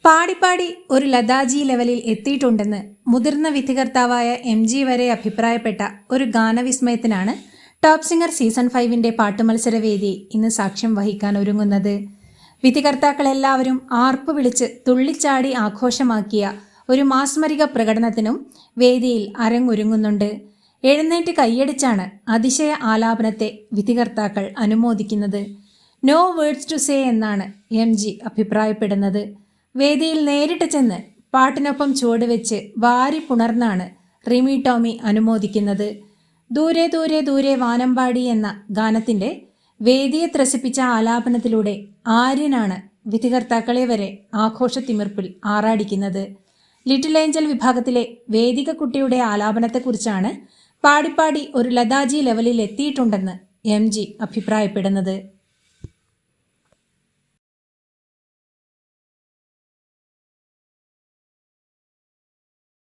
പാടിപ്പാടി ഒരു ലതാജി ലെവലിൽ എത്തിയിട്ടുണ്ടെന്ന് മുതിർന്ന വിധികർത്താവായ MG വരെ അഭിപ്രായപ്പെട്ട ഒരു ഗാനവിസ്മയത്തിനാണ് ടോപ്പ് സിംഗർ സീസൺ 5-ന്റെ പാട്ടുമത്സരവേദി ഇന്ന് സാക്ഷ്യം വഹിക്കാൻ ഒരുങ്ങുന്നത്. വിധികർത്താക്കളെല്ലാവരും ആർപ്പു വിളിച്ച് തുള്ളിച്ചാടി ആഘോഷമാക്കിയ ഒരു മാസ്മരിക പ്രകടനത്തിനും വേദിയിൽ അരങ്ങൊരുങ്ങുന്നുണ്ട്. എഴുന്നേറ്റ് കൈയടിച്ചാണ് അതിശയ ആലാപനത്തെ വിധികർത്താക്കൾ അനുമോദിക്കുന്നത്. നോ വേർഡ്സ് ടു സേ എന്നാണ് MG അഭിപ്രായപ്പെടുന്നത്. വേദിയിൽ നേരിട്ട് ചെന്ന് പാട്ടിനൊപ്പം ചുവടുവെച്ച് വാരി പുണർന്നാണ് റിമി ടോമി അനുമോദിക്കുന്നത്. ദൂരെ ദൂരെ ദൂരെ വാനമ്പാടി എന്ന ഗാനത്തിൻ്റെ വേദിയെ ത്രസിപ്പിച്ച ആലാപനത്തിലൂടെ ആര്യനാണ് വിധികർത്താക്കളെ വരെ ആഘോഷത്തിമിർപ്പിൽ ആറാടിക്കുന്നത്. ലിറ്റിൽ ഏഞ്ചൽ വിഭാഗത്തിലെ വേദിക കുട്ടിയുടെ ആലാപനത്തെക്കുറിച്ചാണ് പാടിപ്പാടി ഒരു ലതാജി ലെവലിൽ എത്തിയിട്ടുണ്ടെന്ന് MG അഭിപ്രായപ്പെടുന്നത്.